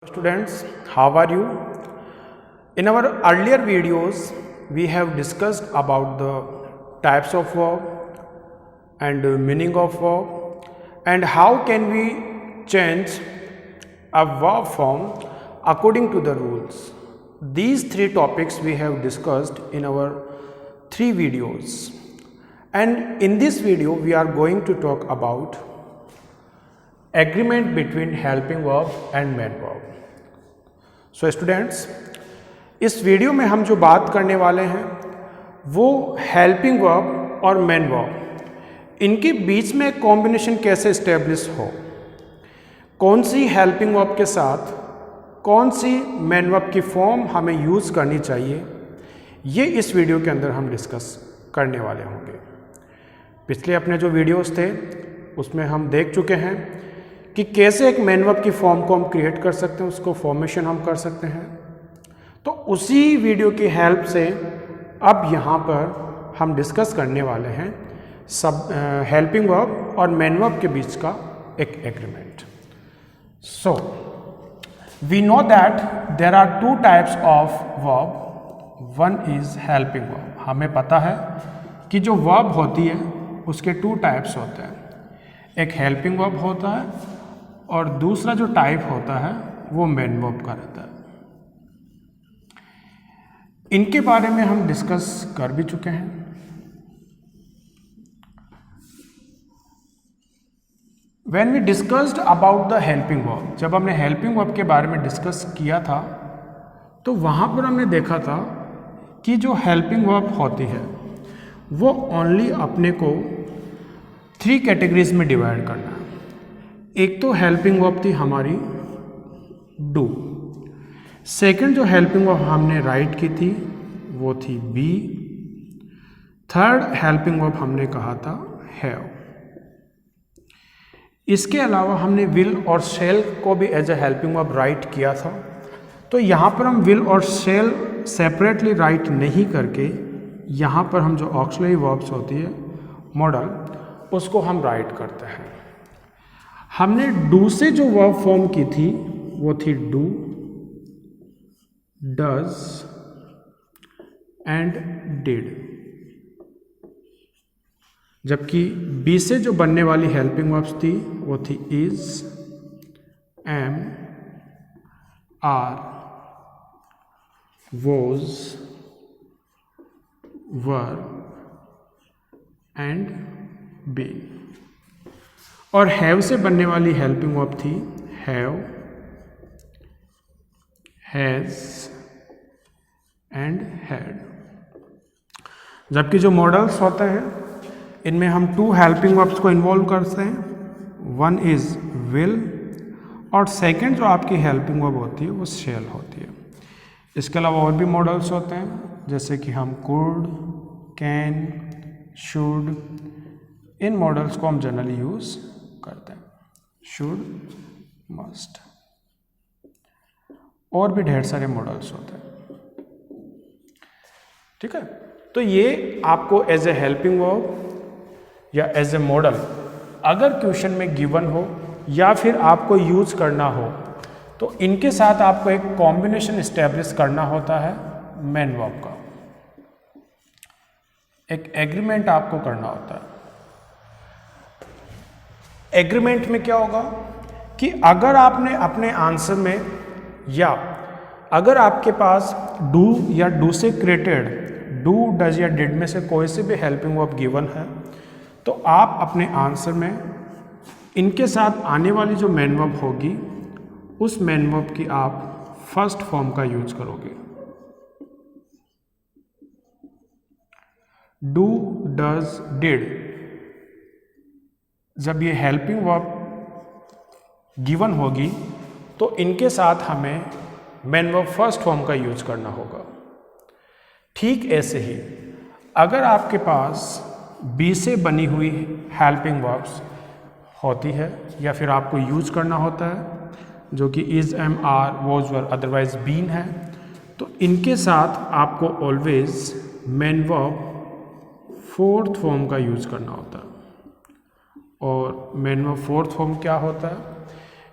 Students, how are you? In our earlier videos, we have discussed about the types of verb and meaning of verb and how can we change a verb form according to the rules. These three topics we have discussed in our three videos, and in this video we are going to talk about agreement between helping verb and main verb. So students, इस video में हम जो बात करने वाले हैं वो helping verb और मेन वर्ब, इनके बीच में एक कॉम्बिनेशन कैसे इस्टेब्लिश हो, कौन सी हेल्पिंग वर्ब के साथ कौन सी मेन वर्ब की फॉर्म हमें यूज़ करनी चाहिए, ये इस वीडियो के अंदर हम डिस्कस करने वाले होंगे। पिछले अपने जो वीडियोस थे उसमें हम देख चुके हैं कि कैसे एक मेन वर्ब की फॉर्म को हम क्रिएट कर सकते हैं, उसको फॉर्मेशन हम कर सकते हैं। तो उसी वीडियो की हेल्प से अब यहाँ पर हम डिस्कस करने वाले हैं हेल्पिंग वर्ब और मेन वर्ब के बीच का एक agreement. So we know that there are two types of verb, one is helping verb. हमें पता है कि जो वर्ब होती है उसके टू टाइप्स होते हैं, एक हेल्पिंग वर्ब होता है और दूसरा जो टाइप होता है वो मेन वर्ब का रहता है। इनके बारे में हम डिस्कस कर भी चुके हैं। When we discussed about the helping verb, जब हमने हेल्पिंग वर्ब के बारे में डिस्कस किया था तो वहाँ पर हमने देखा था कि जो हेल्पिंग वर्ब होती है वो ओनली अपने को थ्री कैटेगरीज में डिवाइड करना है। एक तो हेल्पिंग वर्ब थी हमारी डू, सेकंड जो हेल्पिंग वर्ब हमने राइट की थी वो थी बी, थर्ड हेल्पिंग वर्ब हमने कहा था हैव। इसके अलावा हमने विल और शेल को भी as a helping verb write किया था। तो यहाँ पर हम विल और शेल सेपरेटली राइट नहीं करके यहाँ पर हम जो ऑक्सिलरी वर्ब्स होती है मॉडल, उसको हम राइट करते हैं। हमने डू से जो वर्ब फॉर्म की थी वो थी डू, डज एंड डिड, जबकि बी से जो बनने वाली हेल्पिंग वर्ब्स थी वो थी is, am, are, was, were and been. और हैव से बनने वाली हेल्पिंग वर्ब थी हैव, हैज एंड हैड। जबकि जो मॉडल्स होते हैं इनमें हम टू हेल्पिंग वर्ब्स को इन्वॉल्व करते हैं, वन इज विल और सेकंड जो आपकी हेल्पिंग वर्ब होती है वो शेल होती है। इसके अलावा और भी मॉडल्स होते हैं जैसे कि हम could, can, should, in models को हम जनरली यूज करते हैं, शुड, मस्ट, और भी ढेर सारे मॉडल्स होते हैं। ठीक है, तो ये आपको एज ए हेल्पिंग वर्ब या एज ए मॉडल अगर क्वेश्चन में गिवन हो या फिर आपको यूज करना हो तो इनके साथ आपको एक कॉम्बिनेशन इस्टेब्लिश करना होता है मेन वर्ब का, एक एग्रीमेंट आपको करना होता है। एग्रीमेंट में क्या होगा कि अगर आपने अपने आंसर में या अगर आपके पास डू या डू से क्रिएटेड डू, डज या डिड में से कोई से भी हेल्पिंग वर्ब गिवन है तो आप अपने आंसर में इनके साथ आने वाली जो मेन वर्ब होगी उस मेन वर्ब की आप फर्स्ट फॉर्म का यूज करोगे। डू, डज, डिड, जब ये हेल्पिंग वर्ब गिवन होगी तो इनके साथ हमें मेन वर्ब फर्स्ट फॉर्म का यूज करना होगा। ठीक ऐसे ही अगर आपके पास बी से बनी हुई हेल्पिंग वर्ब्स होती है या फिर आपको यूज करना होता है जो कि is, am, are, was, were, otherwise been है, तो इनके साथ आपको always main verb fourth form का यूज करना होता है। और मेन वर्ब फोर्थ फॉर्म क्या होता है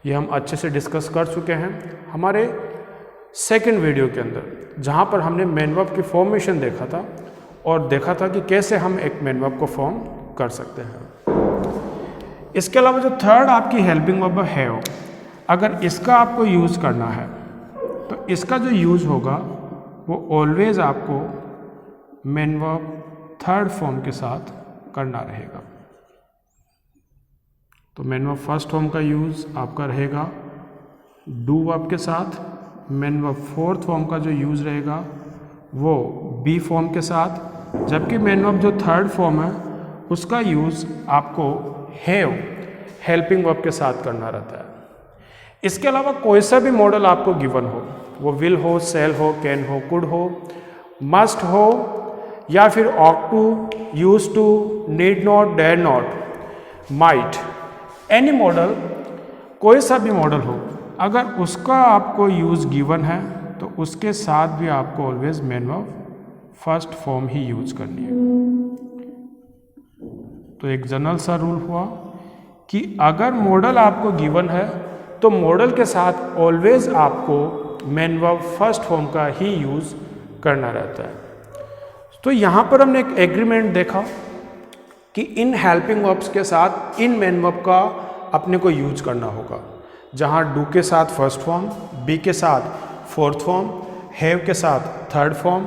ये हम अच्छे से डिस्कस कर चुके हैं। हमारे सेकंड वीडियो के अंदर, जहाँ पर हमने मेन वर्ब की फॉर्मेशन देखा था और देखा था कि कैसे हम एक मेन वर्ब को फॉर्म कर सकते हैं। इसके अलावा जो थर्ड आपकी हेल्पिंग वर्ब है, अगर इसका आपको यूज़ करना है तो इसका जो यूज़ होगा वो ऑलवेज आपको मेन वर्ब थर्ड फॉर्म के साथ करना रहेगा। तो मेन वर्ब फर्स्ट फॉर्म का यूज़ आपका रहेगा डू वर्ब के साथ, मेन वर्ब फोर्थ फॉर्म का जो यूज़ रहेगा वो बी फॉर्म के साथ, जबकि मेन वर्ब जो थर्ड फॉर्म है उसका यूज़ आपको हैव हेल्पिंग वर्ब के साथ करना रहता है। इसके अलावा कोई सा भी मॉडल आपको गिवन हो, वो विल हो, सेल हो, कैन हो, कुड हो, मस्ट हो या फिर ought to, use to, need not, dare not, might, any modal, कोई सा भी मॉडल हो, अगर उसका आपको यूज़ गिवन है तो उसके साथ भी आपको always main verb first form ही यूज करनी है। तो एक जनरल सा रूल हुआ कि अगर मॉडल आपको गिवन है तो मॉडल के साथ ऑलवेज आपको मेन वर्ब फर्स्ट फॉर्म का ही यूज़ करना रहता है। तो यहाँ पर हमने एक एग्रीमेंट देखा कि इन हेल्पिंग वर्ब्स के साथ इन मेन वर्ब का अपने को यूज करना होगा, जहाँ डू के साथ फर्स्ट फॉर्म, बी के साथ फोर्थ फॉर्म, हैव के साथ थर्ड फॉर्म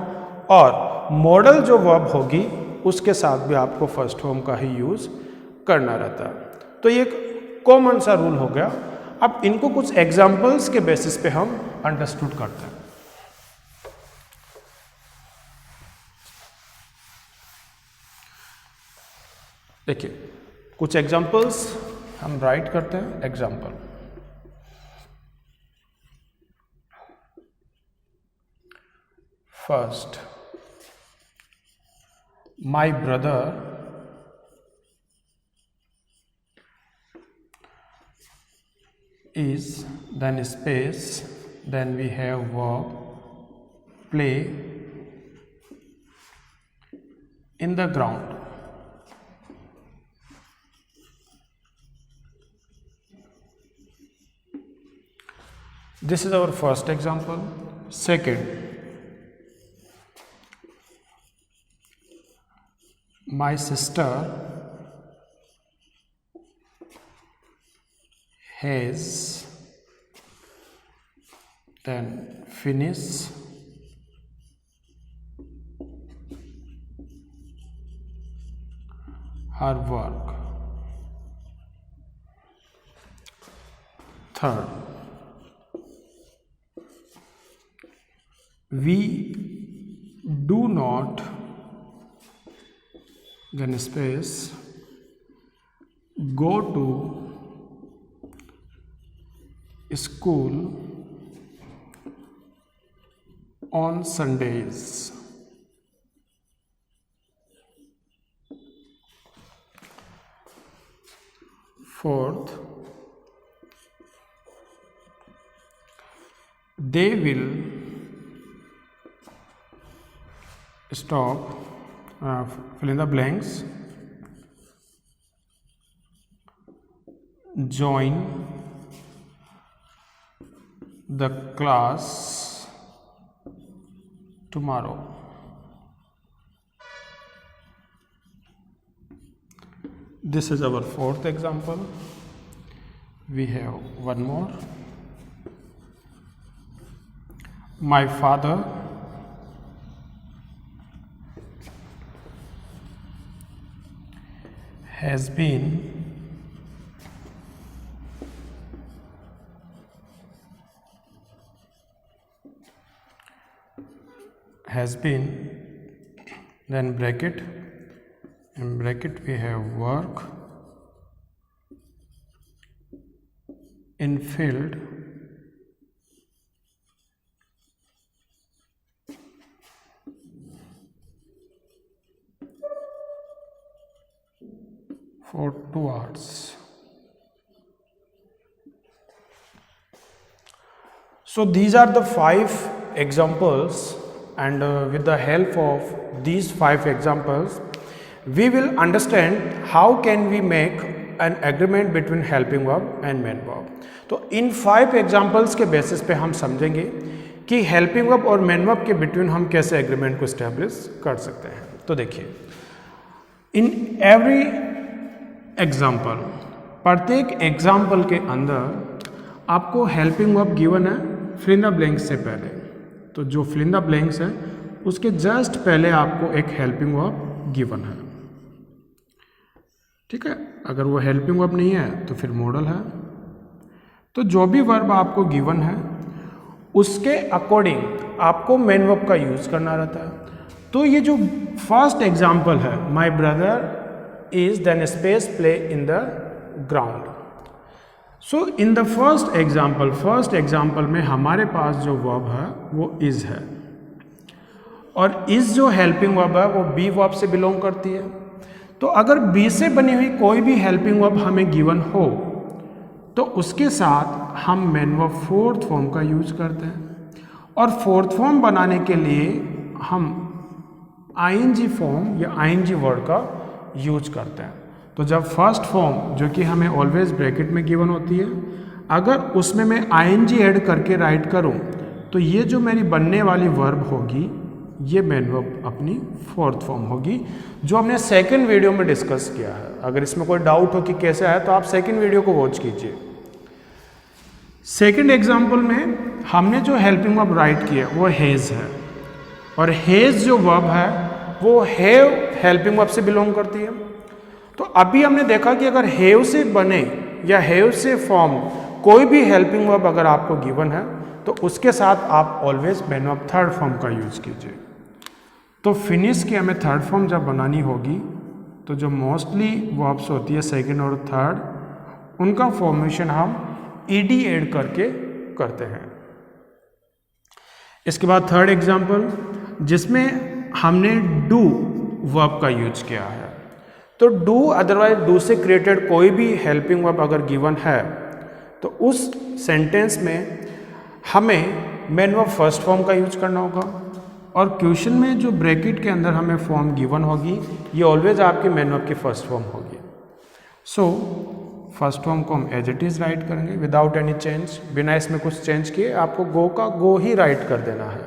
और मॉडल जो वर्ब होगी उसके साथ भी आपको फर्स्ट फॉर्म का ही यूज़ करना रहता है। तो ये एक कॉमन सा रूल हो गया। अब इनको कुछ एग्जाम्पल्स के बेसिस पे हम अंडरस्टूड करते हैं। देखिए कुछ एग्जाम्पल्स हम राइट करते हैं। Example, first, my brother is, then space, then we have verb play in the ground. This is our first example. Second, my sister has, then finish her work. Third, we do not, then space, go to school on Sundays. Fourth, they will stop, fill in the blanks, join the class tomorrow. This is our fourth example. We have one more. My father has been then bracket, in bracket we have work in field for 2 hours. So these are the 5 examples, and with the help of these 5 examples we will understand how can we make an agreement between helping verb and main verb. तो इन 5 examples के basis पे हम समझेंगे कि helping verb और main verb के between हम कैसे एग्रीमेंट को स्टैब्लिश कर सकते हैं। तो देखिए, इन एवरी एग्जाम्पल, प्रत्येक एग्जाम्पल के अंदर आपको हेल्पिंग वर्ब गिवन है फिल इन द ब्लैंक्स से पहले। तो जो फिल इन द ब्लैंक्स है उसके जस्ट पहले आपको एक हेल्पिंग वर्ब गिवन है, ठीक है। अगर वो हेल्पिंग वर्ब नहीं है तो फिर मॉडल है। तो जो भी वर्ब आपको गिवन है उसके अकॉर्डिंग आपको मेन वर्ब का यूज करना रहता है। तो ये जो फर्स्ट एग्जाम्पल है, my brother is then space play in the ground. So in the first example में हमारे पास जो वर्ब है वो इज है, और इज जो हेल्पिंग वर्ब है वो बी वर्ब से बिलोंग करती है। तो अगर बी से बनी हुई कोई भी हेल्पिंग वर्ब हमें गिवन हो तो उसके साथ हम मेन वर्ब फोर्थ फॉर्म का यूज करते हैं, और फोर्थ फॉर्म बनाने के लिए हम आईएनजी फॉर्म या आईएनजी वर्ड का यूज करते हैं। तो जब फर्स्ट फॉर्म जो कि हमें ऑलवेज ब्रैकेट में गिवन होती है, अगर उसमें मैं आईएनजी ऐड करके राइट करूं तो ये जो मेरी बनने वाली वर्ब होगी ये मेन वर्ब अपनी फोर्थ फॉर्म होगी, जो हमने सेकंड वीडियो में डिस्कस किया है। अगर इसमें कोई डाउट हो कि कैसे आया तो आप सेकंड वीडियो को वॉच कीजिए। सेकंड एग्जांपल में हमने जो हेल्पिंग वर्ब राइट किया वो हैज़ है, और हैज़ जो वर्ब है वो हैव हेल्पिंग वर्ब से बिलोंग करती है। तो अभी हमने देखा कि अगर हैव से बने या हैव से फॉर्म कोई भी हेल्पिंग वर्ब अगर आपको गिवन है तो उसके साथ आप always main verb third form का यूज कीजिए। तो फिनिश की हमें थर्ड फॉर्म जब बनानी होगी तो जो मोस्टली वर्ब्स होती है सेकंड और थर्ड, उनका फॉर्मेशन हम ईडी ऐड करके करते हैं। इसके बाद थर्ड एग्जांपल जिसमें हमने डू वर्ब का यूज किया है। तो डू अदरवाइज डू से क्रिएटेड कोई भी हेल्पिंग वर्ब अगर गिवन है तो उस सेंटेंस में हमें मेन वर्ब फर्स्ट फॉर्म का यूज करना होगा, और क्वेश्चन में जो ब्रैकेट के अंदर हमें फॉर्म गिवन होगी ये ऑलवेज आपकी मेन वर्ब की फर्स्ट फॉर्म होगी। सो फर्स्ट फॉर्म को हम एज इट इज राइट करेंगे विदाउट एनी चेंज, बिना इसमें कुछ चेंज किए आपको गो का गो ही राइट कर देना है।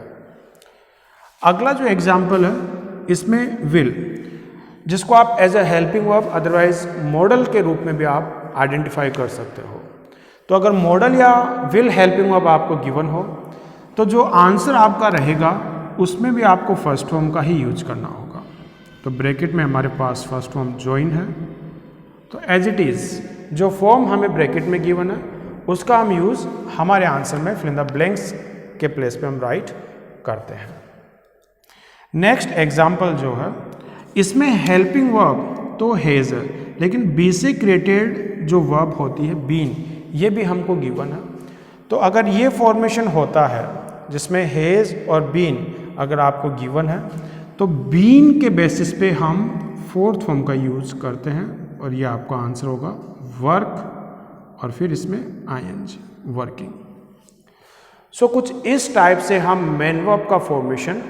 अगला जो एग्जाम्पल है इसमें विल, जिसको आप as a helping verb otherwise model के रूप में भी आप आइडेंटिफाई कर सकते हो। तो अगर मॉडल या विल हेल्पिंग वर्ब आपको गिवन हो तो जो आंसर आपका रहेगा उसमें भी आपको फर्स्ट फॉर्म का ही यूज करना होगा। तो ब्रैकेट में हमारे पास फर्स्ट फॉर्म जॉइन है, तो एज इट इज़ जो फॉर्म हमें ब्रैकेट में गिवन है उसका हम यूज़ हमारे आंसर में फिल इन द ब्लैंक्स के प्लेस पे हम राइट करते हैं। नेक्स्ट एग्जाम्पल जो है इसमें हेल्पिंग वर्ब तो हैज़ है, लेकिन बी से क्रिएटेड जो वर्ब होती है बीन, ये भी हमको गिवन है। तो अगर ये फॉर्मेशन होता है जिसमें हैज़ और बीन अगर आपको गिवन है तो बीन के बेसिस पे हम फोर्थ फॉर्म का यूज करते हैं, और ये आपका आंसर होगा वर्क और फिर इसमें आईएनजी वर्किंग। सो कुछ इस टाइप से हम मेन वर्ब का फॉर्मेशन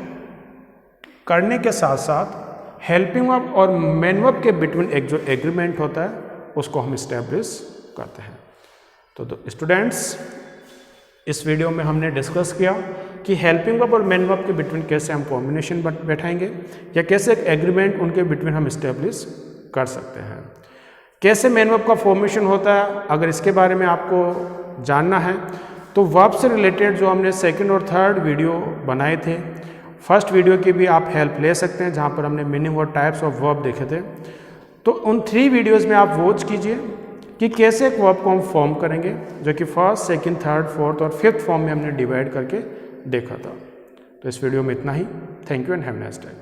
करने के साथ साथ हेल्पिंग वर्ब और मेन वर्ब के बिटवीन एक जो एग्रीमेंट होता है उसको हम इस्टेब्लिश करते हैं। तो स्टूडेंट्स इस वीडियो में हमने डिस्कस किया कि हेल्पिंग वर्ब और मेन वर्ब के बिटवीन कैसे हम कॉम्बिनेशन बैठाएंगे या कैसे एक एग्रीमेंट उनके बिटवीन हम इस्टेब्लिश कर सकते हैं, कैसे मेन वर्ब का फॉर्मेशन होता है। अगर इसके बारे में आपको जानना है तो वर्ब से रिलेटेड जो हमने सेकंड और थर्ड वीडियो बनाए थे, फर्स्ट वीडियो की भी आप हेल्प ले सकते हैं जहाँ पर हमने मीनिंग और टाइप्स ऑफ वर्ब देखे थे। तो उन 3 वीडियोज़ में आप वॉच कीजिए कि कैसे एक वर्ब को हम फॉर्म करेंगे, जो कि फर्स्ट, सेकंड, थर्ड, फोर्थ और फिफ्थ फॉर्म में हमने डिवाइड करके देखा था। तो इस वीडियो में इतना ही। Thank you and have a nice day.